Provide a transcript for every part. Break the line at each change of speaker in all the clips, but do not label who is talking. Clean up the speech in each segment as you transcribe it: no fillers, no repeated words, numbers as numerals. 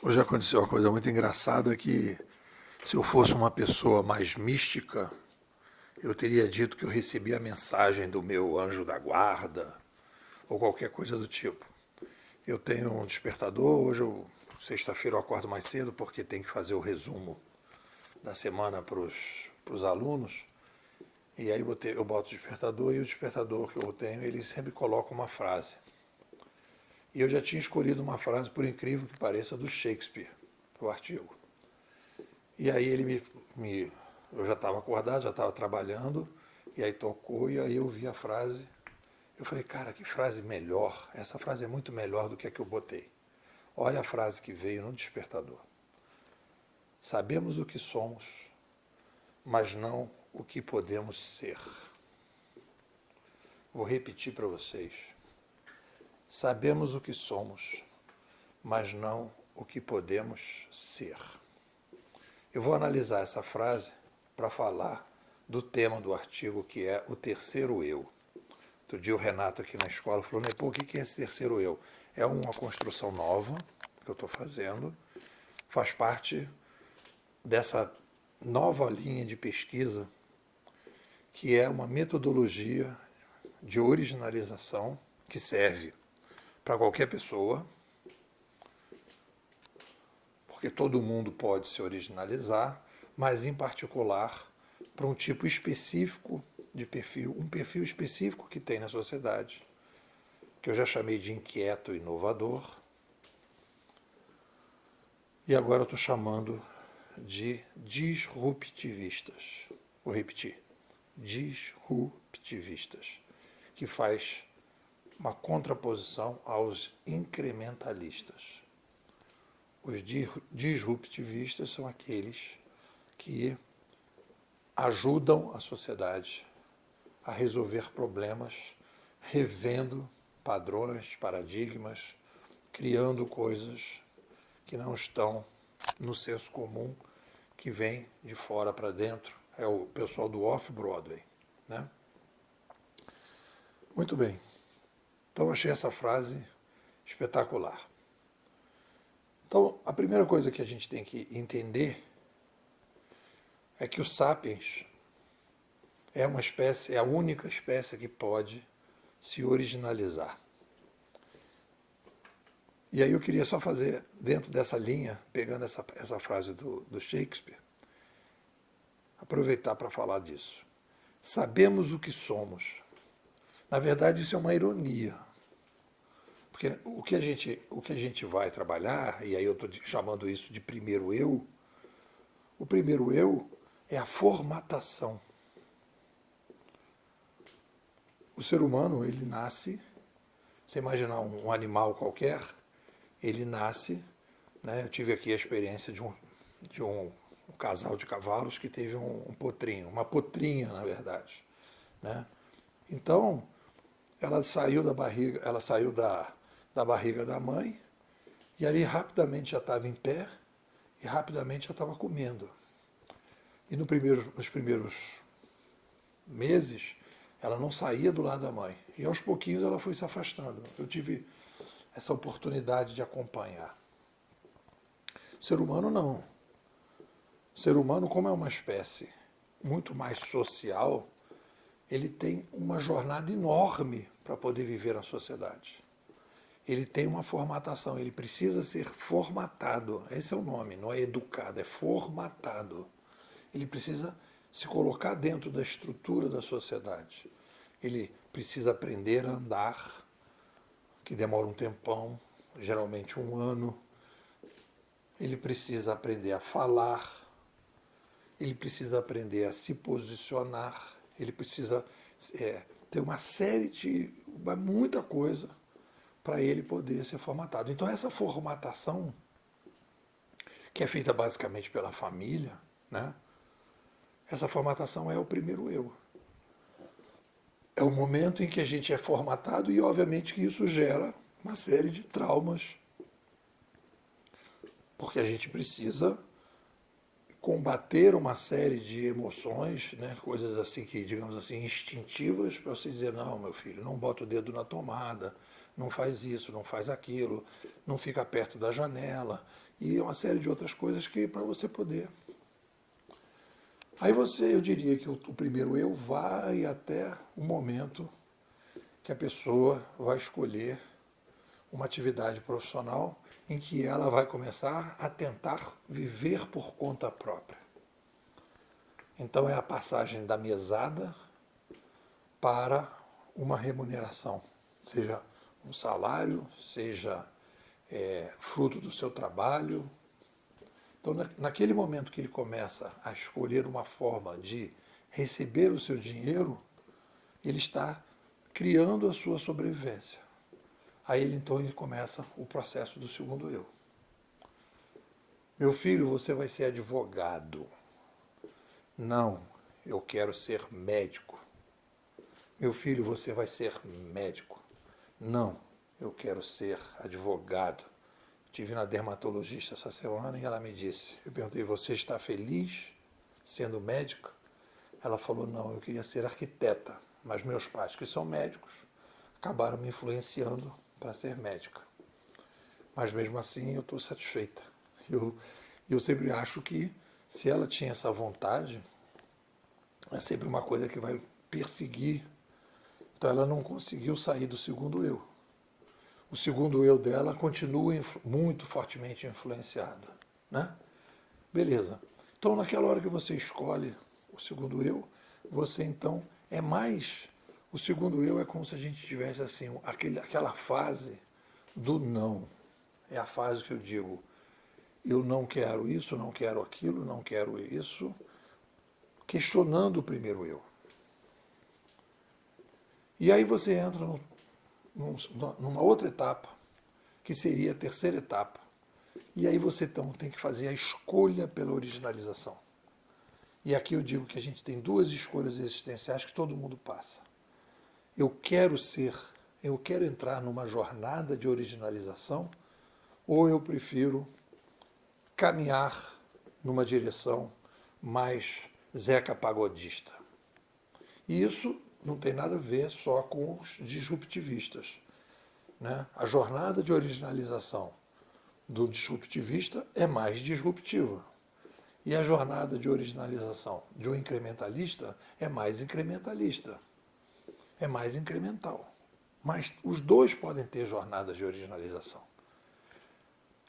Hoje aconteceu uma coisa muito engraçada que, se eu fosse uma pessoa mais mística, eu teria dito que eu recebi a mensagem do meu anjo da guarda ou qualquer coisa do tipo. Eu tenho um despertador, sexta-feira, eu acordo mais cedo porque tem que fazer o resumo da semana para os alunos. E aí eu boto o despertador e o despertador que eu tenho, ele sempre coloca uma frase. E eu já tinha escolhido uma frase, por incrível que pareça, do Shakespeare, para o artigo. E aí eu já estava acordado, já estava trabalhando, e aí tocou, e aí eu vi a frase. Eu falei, cara, que frase melhor. Essa frase é muito melhor do que a que eu botei. Olha a frase que veio no despertador. Sabemos o que somos, mas não o que podemos ser. Vou repetir para vocês. Sabemos o que somos, mas não o que podemos ser. Eu vou analisar essa frase para falar do tema do artigo, que é o terceiro eu. Outro dia o Renato aqui na escola falou, pô, o que é esse terceiro eu? É uma construção nova que eu estou fazendo, faz parte dessa nova linha de pesquisa, que é uma metodologia de originalização que serve para qualquer pessoa, porque todo mundo pode se originalizar, mas em particular para um tipo específico de perfil, um perfil específico que tem na sociedade, que eu já chamei de inquieto e inovador, e agora eu estou chamando de disruptivistas. Vou repetir, disruptivistas, que faz uma contraposição aos incrementalistas. Os disruptivistas são aqueles que ajudam a sociedade a resolver problemas, revendo padrões, paradigmas, criando coisas que não estão no senso comum, que vem de fora para dentro. É o pessoal do Off-Broadway, né? Muito bem. Então achei essa frase espetacular. Então, a primeira coisa que a gente tem que entender é que o Sapiens é uma espécie, é a única espécie que pode se originalizar. E aí eu queria só fazer, dentro dessa linha, pegando essa frase do Shakespeare, aproveitar para falar disso. Sabemos o que somos. Na verdade, isso é uma ironia. Porque o que a gente vai trabalhar, e aí eu estou chamando isso de primeiro eu, o primeiro eu é a formatação. O ser humano, ele nasce, você imaginar um animal qualquer, ele nasce, né? Eu tive aqui a experiência de um casal de cavalos que teve um potrinho, uma potrinha, na verdade, né? Então, ela saiu da barriga da mãe, e ali rapidamente já estava em pé, e rapidamente já estava comendo. E nos primeiros meses, ela não saía do lado da mãe. E aos pouquinhos ela foi se afastando. Eu tive essa oportunidade de acompanhar. O ser humano não. O ser humano, como é uma espécie muito mais social, ele tem uma jornada enorme para poder viver na sociedade. Ele tem uma formatação, ele precisa ser formatado. Esse é o nome, não é educado, é formatado. Ele precisa se colocar dentro da estrutura da sociedade. Ele precisa aprender a andar, que demora um tempão, geralmente um ano. Ele precisa aprender a falar, ele precisa aprender a se posicionar, ele precisa ter uma série de muita coisa para ele poder ser formatado. Então essa formatação, que é feita basicamente pela família, né? Essa formatação é o primeiro eu. É o momento em que a gente é formatado e, obviamente, que isso gera uma série de traumas, porque a gente precisa combater uma série de emoções, né, coisas assim que, digamos assim, instintivas, para você dizer, não, meu filho, não bota o dedo na tomada, não faz isso, não faz aquilo, não fica perto da janela. e uma série de outras coisas que para você poder. Aí eu diria que o primeiro eu vai até o momento que a pessoa vai escolher uma atividade profissional em que ela vai começar a tentar viver por conta própria. Então é a passagem da mesada para uma remuneração, seja um salário, seja fruto do seu trabalho. Então, naquele momento que ele começa a escolher uma forma de receber o seu dinheiro, ele está criando a sua sobrevivência. Aí então ele começa o processo do segundo eu. Meu filho, você vai ser advogado. Não, eu quero ser médico. Meu filho, você vai ser médico. Não, eu quero ser advogado. Estive na dermatologista essa semana e ela me disse, eu perguntei, você está feliz sendo médica? Ela falou, não, eu queria ser arquiteta, mas meus pais, que são médicos, acabaram me influenciando para ser médica. Mas mesmo assim eu estou satisfeita. Eu sempre acho que se ela tinha essa vontade, é sempre uma coisa que vai perseguir. Então ela não conseguiu sair do segundo eu. O segundo eu dela continua muito fortemente influenciado, né? Beleza. Então naquela hora que você escolhe o segundo eu, você então é mais... O segundo eu é como se a gente tivesse assim, aquela fase do não. É a fase que eu digo, eu não quero isso, não quero aquilo, não quero isso, questionando o primeiro eu. E aí você entra numa outra etapa, que seria a terceira etapa. E aí você então tem que fazer a escolha pela originalização. E aqui eu digo que a gente tem duas escolhas existenciais que todo mundo passa. Eu quero entrar numa jornada de originalização, ou eu prefiro caminhar numa direção mais Zeca Pagodista. E isso não tem nada a ver só com os disruptivistas, né? A jornada de originalização do disruptivista é mais disruptiva. E a jornada de originalização de um incrementalista é mais incrementalista. É mais incremental. Mas os dois podem ter jornadas de originalização.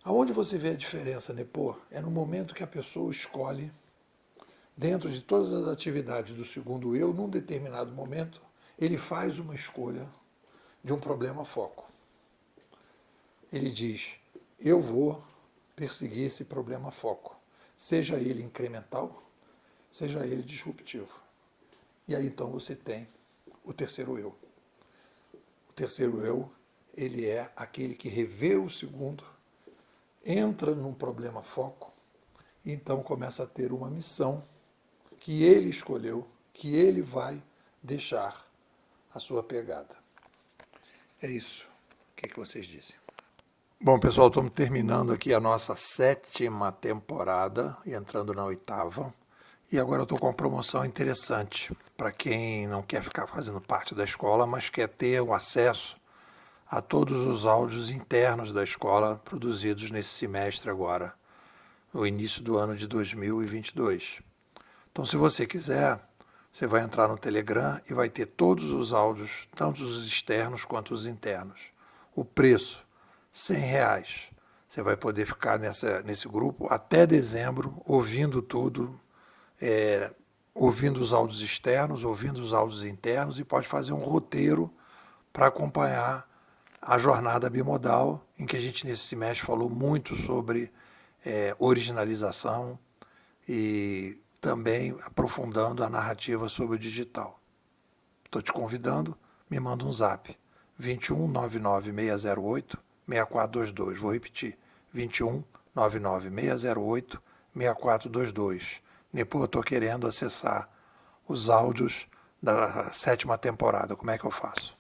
Aonde você vê a diferença, Nepô? É no momento que a pessoa escolhe, dentro de todas as atividades do segundo eu, num determinado momento, ele faz uma escolha de um problema-foco. Ele diz, eu vou perseguir esse problema-foco, seja ele incremental, seja ele disruptivo. E aí então você tem o terceiro eu. O terceiro eu, ele é aquele que revê o segundo, entra num problema-foco, e então começa a ter uma missão que ele escolheu, que ele vai deixar a sua pegada. É isso. O que vocês dizem? Bom, pessoal, estamos terminando aqui a nossa 7ª temporada e entrando na 8ª. E agora eu estou com uma promoção interessante para quem não quer ficar fazendo parte da escola, mas quer ter o acesso a todos os áudios internos da escola produzidos nesse semestre agora, no início do ano de 2022. Então, se você quiser, você vai entrar no Telegram e vai ter todos os áudios, tanto os externos quanto os internos. O preço, R$100. Você vai poder ficar nesse grupo até dezembro, ouvindo tudo, ouvindo os áudios externos, ouvindo os áudios internos, e pode fazer um roteiro para acompanhar a jornada bimodal, em que a gente nesse semestre falou muito sobre originalização e também aprofundando a narrativa sobre o digital. Estou te convidando, me manda um zap, 21 99 608 6422. Vou repetir, 21 99 608 6422. Nepô, eu estou querendo acessar os áudios da 7ª temporada. Como é que eu faço?